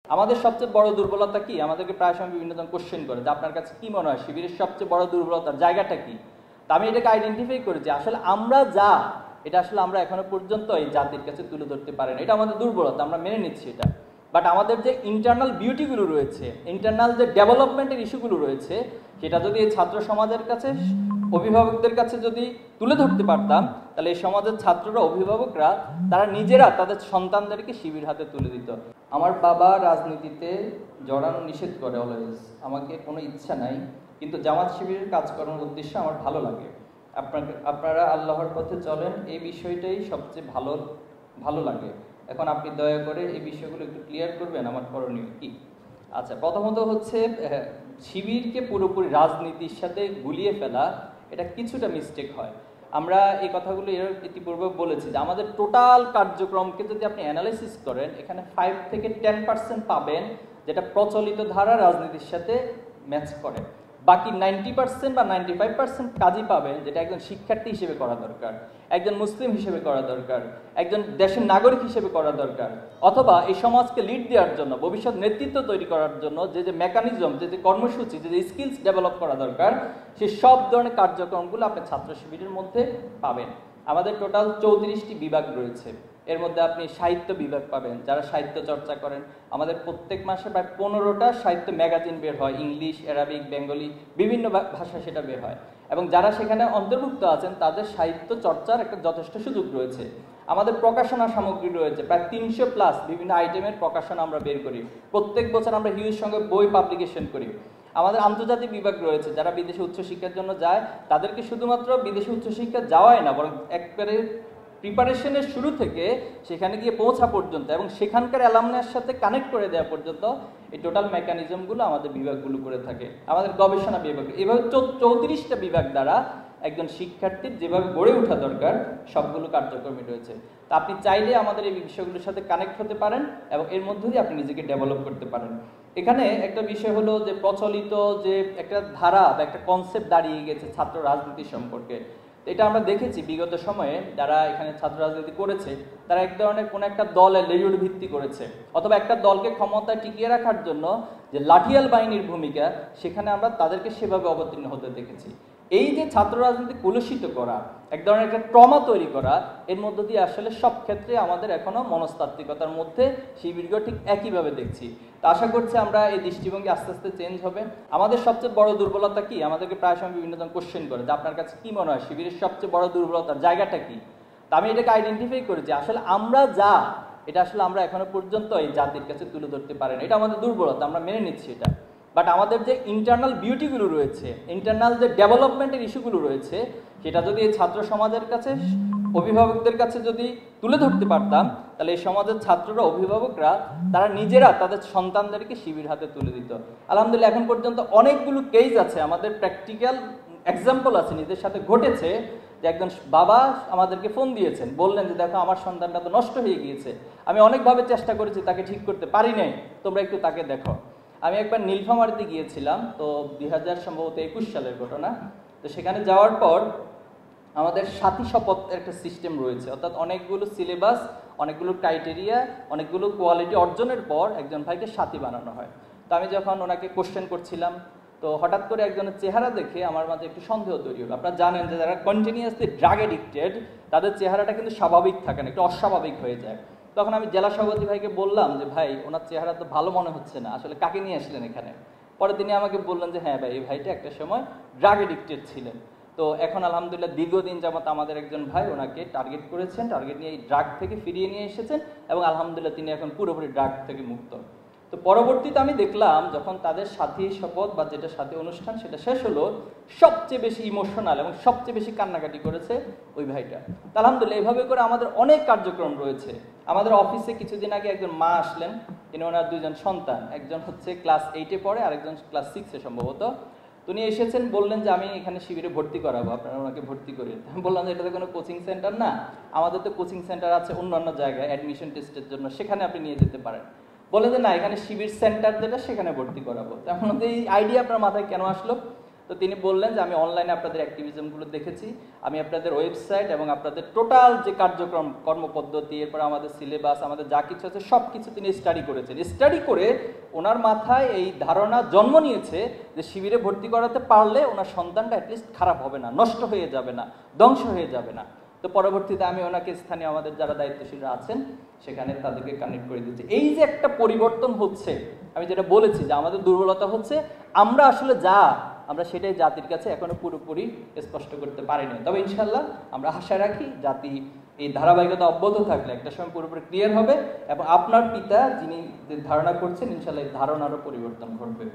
আমাদের সবচেয়ে বড় দুর্বলতা কি? আমাদেরকে প্রায় সময় বিভিন্ন জন কোশ্চেন করে যে আপনার কাছে কি মনে হয় শিবিরের সবচেয়ে বড় দুর্বলতার জায়গাটা কি? তা আমি এটাকে আইডেন্টিফাই করেছি, আসলে আমরা যা এটা আসলে আমরা এখনো পর্যন্ত এই জাতির কাছে তুলে ধরতে পারি না। এটা আমাদের দুর্বলতা, আমরা মেনে নিচ্ছি এটা। বাট আমাদের যে ইন্টারনাল বিউটিগুলো রয়েছে, ইন্টারনাল যে ডেভেলপমেন্টের ইস্যুগুলো রয়েছে, সেটা যদি এই ছাত্র সমাজের কাছে, অভিভাবকদের কাছে যদি তুলে ধরতে পারতাম, তাহলে এই সমাজের ছাত্ররা, অভিভাবকরা তারা নিজেরা তাদের সন্তানদেরকে শিবির হাতে তুলে দিত। আমার বাবা রাজনীতিতে জড়ানো নিষেধ করে অলওয়েজ, আমাকে কোনো ইচ্ছা নাই, কিন্তু জামাত শিবিরের কাজ করার উদ্দেশ্যে আমার ভালো লাগে। আপনারা আল্লাহর পথে চলেন, এই বিষয়টাই সবচেয়ে ভালো লাগে। এখন আপনি দয়া করে এই বিষয়গুলো একটু ক্লিয়ার করবেন, আমার করণীয় কি? আচ্ছা, প্রথমত হচ্ছে শিবিরকে পুরোপুরি রাজনীতির সাথে গুলিয়ে ফেলা, এটা কিছুটা মিস্টেক হয়। আমরা এই কথাগুলো এর ইতিপূর্বে বলেছি যে আমাদের টোটাল কার্যক্রমকে যদি আপনি অ্যানালাইসিস করেন, এখানে 5 থেকে 10% পাবেন যেটা প্রচলিত ধারা রাজনীতির সাথে ম্যাচ করে। বাকি 90% বা 95% কাজই পাবেন যেটা একজন শিক্ষার্থী হিসেবে করা দরকার, একজন মুসলিম হিসেবে করা দরকার, একজন দেশের নাগরিক হিসেবে করা দরকার, অথবা এই সমাজকে লিড দেওয়ার জন্য, ভবিষ্যৎ নেতৃত্ব তৈরি করার জন্য যে মেকানিজম, যে কর্মসূচি, যে স্কিলস ডেভেলপ করা দরকার, সেই সব ধরনের কার্যক্রমগুলো আপনি ছাত্র শিবিরের মধ্যে পাবেন। আমাদের টোটাল 34টি বিভাগ রয়েছে। এর মধ্যে আপনি সাহিত্য বিভাগ পাবেন, যারা সাহিত্য চর্চা করেন। আমাদের প্রত্যেক মাসে প্রায় 15টা সাহিত্য ম্যাগাজিন বের হয়, ইংলিশ, অ্যারাবিক, বেঙ্গলি, বিভিন্ন ভাষা সেটা বের হয়। এবং যারা সেখানে অন্তর্ভুক্ত আছেন তাদের সাহিত্য চর্চার একটা যথেষ্ট সুযোগ রয়েছে। আমাদের প্রকাশনা সামগ্রী রয়েছে প্রায় 300+ বিভিন্ন আইটেমের প্রকাশনা আমরা বের করি। প্রত্যেক বছর আমরা হিউজ সঙ্গে বই পাবলিকেশন করি। আমাদের আন্তর্জাতিক বিভাগ রয়েছে, যারা বিদেশে উচ্চশিক্ষার জন্য যায় তাদেরকে শুধুমাত্র বিদেশে উচ্চশিক্ষা যাওয়াই না, বরং একবারে প্রিপারেশনের শুরু থেকে সেখানে গিয়ে পৌঁছা পর্যন্ত এবং সেখানকার অ্যালামনার সাথে কানেক্ট করে দেওয়া পর্যন্ত এই টোটাল মেকানিজমগুলো আমাদের বিভাগগুলো করে থাকে। আমাদের গবেষণা বিভাগ, এভাবে 34টা বিভাগ দ্বারা একজন শিক্ষার্থীর যেভাবে গড়ে ওঠা দরকার সবগুলো কার্যক্রমই রয়েছে। তা আপনি চাইলে আমাদের এই বিষয়গুলোর সাথে কানেক্ট হতে পারেন এবং এর মধ্যে দিয়ে আপনি নিজেকে ডেভেলপ করতে পারেন। এখানে একটা বিষয় হলো যে প্রচলিত যে একটা ধারা বা একটা কনসেপ্ট দাঁড়িয়ে গেছে ছাত্র রাজনীতি সম্পর্কে। এটা আমরা দেখেছি বিগত সময়ে যারা এখানে ছাত্র রাজনীতি করেছে তারা এক ধরনের কোনো একটা দলে লেজুর ভিত্তি করেছে, অথবা একটা দলকে ক্ষমতায় টিকিয়ে রাখার জন্য যে লাঠিয়াল বাহিনীর ভূমিকা, সেখানে আমরা তাদেরকে সেভাবে অবতীর্ণ হতে দেখেছি। এই যে ছাত্র রাজনীতি কলুষিত করা, এক ধরনের একটা ট্রমা তৈরি করা, এর মধ্য দিয়ে আসলে সব ক্ষেত্রে আমাদের এখনো মনস্তাত্ত্বিকতার মধ্যে শিবিরকে ঠিক একইভাবে দেখছি। তা আশা করছি আমরা এই দৃষ্টিভঙ্গি আস্তে আস্তে চেঞ্জ হবে। আমাদের সবচেয়ে বড় দুর্বলতা কি? আমাদেরকে প্রায় সময় বিভিন্ন জন কোশ্চেন করে যে আপনার কাছে কি মনে হয় শিবিরের সবচেয়ে বড় দুর্বলতার জায়গাটা কি? তা আমি এটাকে আইডেন্টিফাই করেছি, আসলে আমরা যা এটা আসলে আমরা এখনো পর্যন্ত এই জাতির কাছে তুলে ধরতে পারি না। এটা আমাদের দুর্বলতা, আমরা মেনে নিচ্ছি এটা। বাট আমাদের যে ইন্টারনাল বিউটিগুলো রয়েছে, ইন্টারনাল যে ডেভেলপমেন্টের ইস্যুগুলো রয়েছে, সেটা যদি এই ছাত্র সমাজের কাছে, অভিভাবকদের কাছে যদি তুলে ধরতে পারতাম, তাহলে এই সমাজের ছাত্ররা, অভিভাবকরা তারা নিজেরা তাদের সন্তানদেরকে শিবির হাতে তুলে দিত। আলহামদুলিল্লাহ এখন পর্যন্ত অনেকগুলো কেস আছে, আমাদের প্র্যাকটিক্যাল এক্সাম্পল আছে, নিজের সাথে ঘটেছে যে একজন বাবা আমাদেরকে ফোন দিয়েছেন, বললেন যে দেখো আমার সন্তানটা তো নষ্ট হয়ে গিয়েছে, আমি অনেকভাবে চেষ্টা করেছি তাকে ঠিক করতে পারি নাই, তোমরা একটু তাকে দেখো। আমি একবার নীলফামারীতে গিয়েছিলাম, তো 2021 সালের ঘটনা। তো সেখানে যাওয়ার পর আমাদের সাথী শপথ একটা সিস্টেম রয়েছে, অর্থাৎ অনেকগুলো সিলেবাস, অনেকগুলো ক্রাইটেরিয়া, অনেকগুলো কোয়ালিটি অর্জনের পর একজন ভাইকে সাথী বানানো হয়। তো আমি যখন ওনাকে কোশ্চেন করছিলাম, তো হঠাৎ করে একজনের চেহারা দেখে আমার মাঝে একটু সন্দেহ তৈরি হলো। আপনারা জানেন যে যারা কন্টিনিউয়াসলি ড্রাগ এডিক্টেড তাদের চেহারাটা কিন্তু স্বাভাবিক থাকে না, একটু অস্বাভাবিক হয়ে যায়। তখন আমি জেলা সভাপতি ভাইকে বললাম যে ভাই, ওনার চেহারা তো ভালো মনে হচ্ছে না, আসলে কাকে নিয়ে আসলেন এখানে? পরে তিনি আমাকে বললেন যে হ্যাঁ ভাই, এই ভাইটা একটা সময় ড্রাগ এডিক্টেড ছিলেন। তো এখন আলহামদুলিল্লাহ দীর্ঘদিন যাবত আমাদের একজন ভাই ওনাকে টার্গেট করেছেন, টার্গেট নিয়ে এই ড্রাগ থেকে ফিরিয়ে নিয়ে এসেছেন এবং আলহামদুলিল্লাহ তিনি এখন পুরোপুরি ড্রাগ থেকে মুক্ত। তো পরবর্তীতে আমি দেখলাম যখন তাদের সাথী শপথ বা যেটা সাথী অনুষ্ঠান সেটা শেষ হলো, সবচেয়ে বেশি ইমোশনাল এবং সবচেয়ে বেশি কান্নাকাটি করেছে ওই ভাইটা। আলহামদুলিল্লাহ এভাবে করে আমাদের অনেক কার্যক্রম রয়েছে। আমাদের অফিসে কিছুদিন আগে একজন মা আসলেন, তিনি ওনার 2জন সন্তান, একজন হচ্ছে ক্লাস 8-এ পড়ে, আরেকজন ক্লাস 6-এ সম্ভবত। উনি এসেছেন, বললেন যে আমি এখানে শিবিরে ভর্তি করাবো, আপনারা ওনাকে ভর্তি করে। আমি বললাম যে এটা তো কোনো কোচিং সেন্টার না, আমাদের তো কোচিং সেন্টার আছে অন্যান্য জায়গায় অ্যাডমিশন টেস্টের জন্য, সেখানে আপনি নিয়ে যেতে পারেন। বলে যে না, এখানে শিবির সেন্টার যেটা সেখানে ভর্তি করাবো। তখন এই আইডিয়া আপনার মাথায় কেন আসলো? তো তিনি বললেন যে আমি অনলাইনে আপনাদের অ্যাক্টিভিজমগুলো দেখেছি, আমি আপনাদের ওয়েবসাইট এবং আপনাদের টোটাল যে কার্যক্রম কর্মপদ্ধতি, এরপর আমাদের সিলেবাস, আমাদের যা কিছু আছে সব কিছু তিনি স্টাডি করেছেন। স্টাডি করে ওনার মাথায় এই ধারণা জন্ম নিয়েছে যে শিবিরে ভর্তি করাতে পারলে ওনার সন্তানটা অ্যাটলিস্ট খারাপ হবে না, নষ্ট হয়ে যাবে না, ধ্বংস হয়ে যাবে না। তো পরবর্তীতে আমি ওনাকে স্থানীয় আমাদের যারা দায়িত্বশীলরা আছেন সেখানে তাদেরকে কানেক্ট করে দিচ্ছি। এই যে একটা পরিবর্তন হচ্ছে, আমি যেটা বলেছি যে আমাদের দুর্বলতা হচ্ছে আমরা আসলে আমরা সেটাই জাতির কাছে এখনো পুরোপুরি স্পষ্ট করতে পারিনি। তবে ইনশাল্লাহ আমরা আশা রাখি জাতি এই ধারাবাহিকতা অব্যাহত থাকলে একটা সময় পুরোপুরি ক্লিয়ার হবে এবং আপনার পিতা যিনি ধারণা করছেন ইনশাল্লাহ এই ধারণারও পরিবর্তন ঘটবে।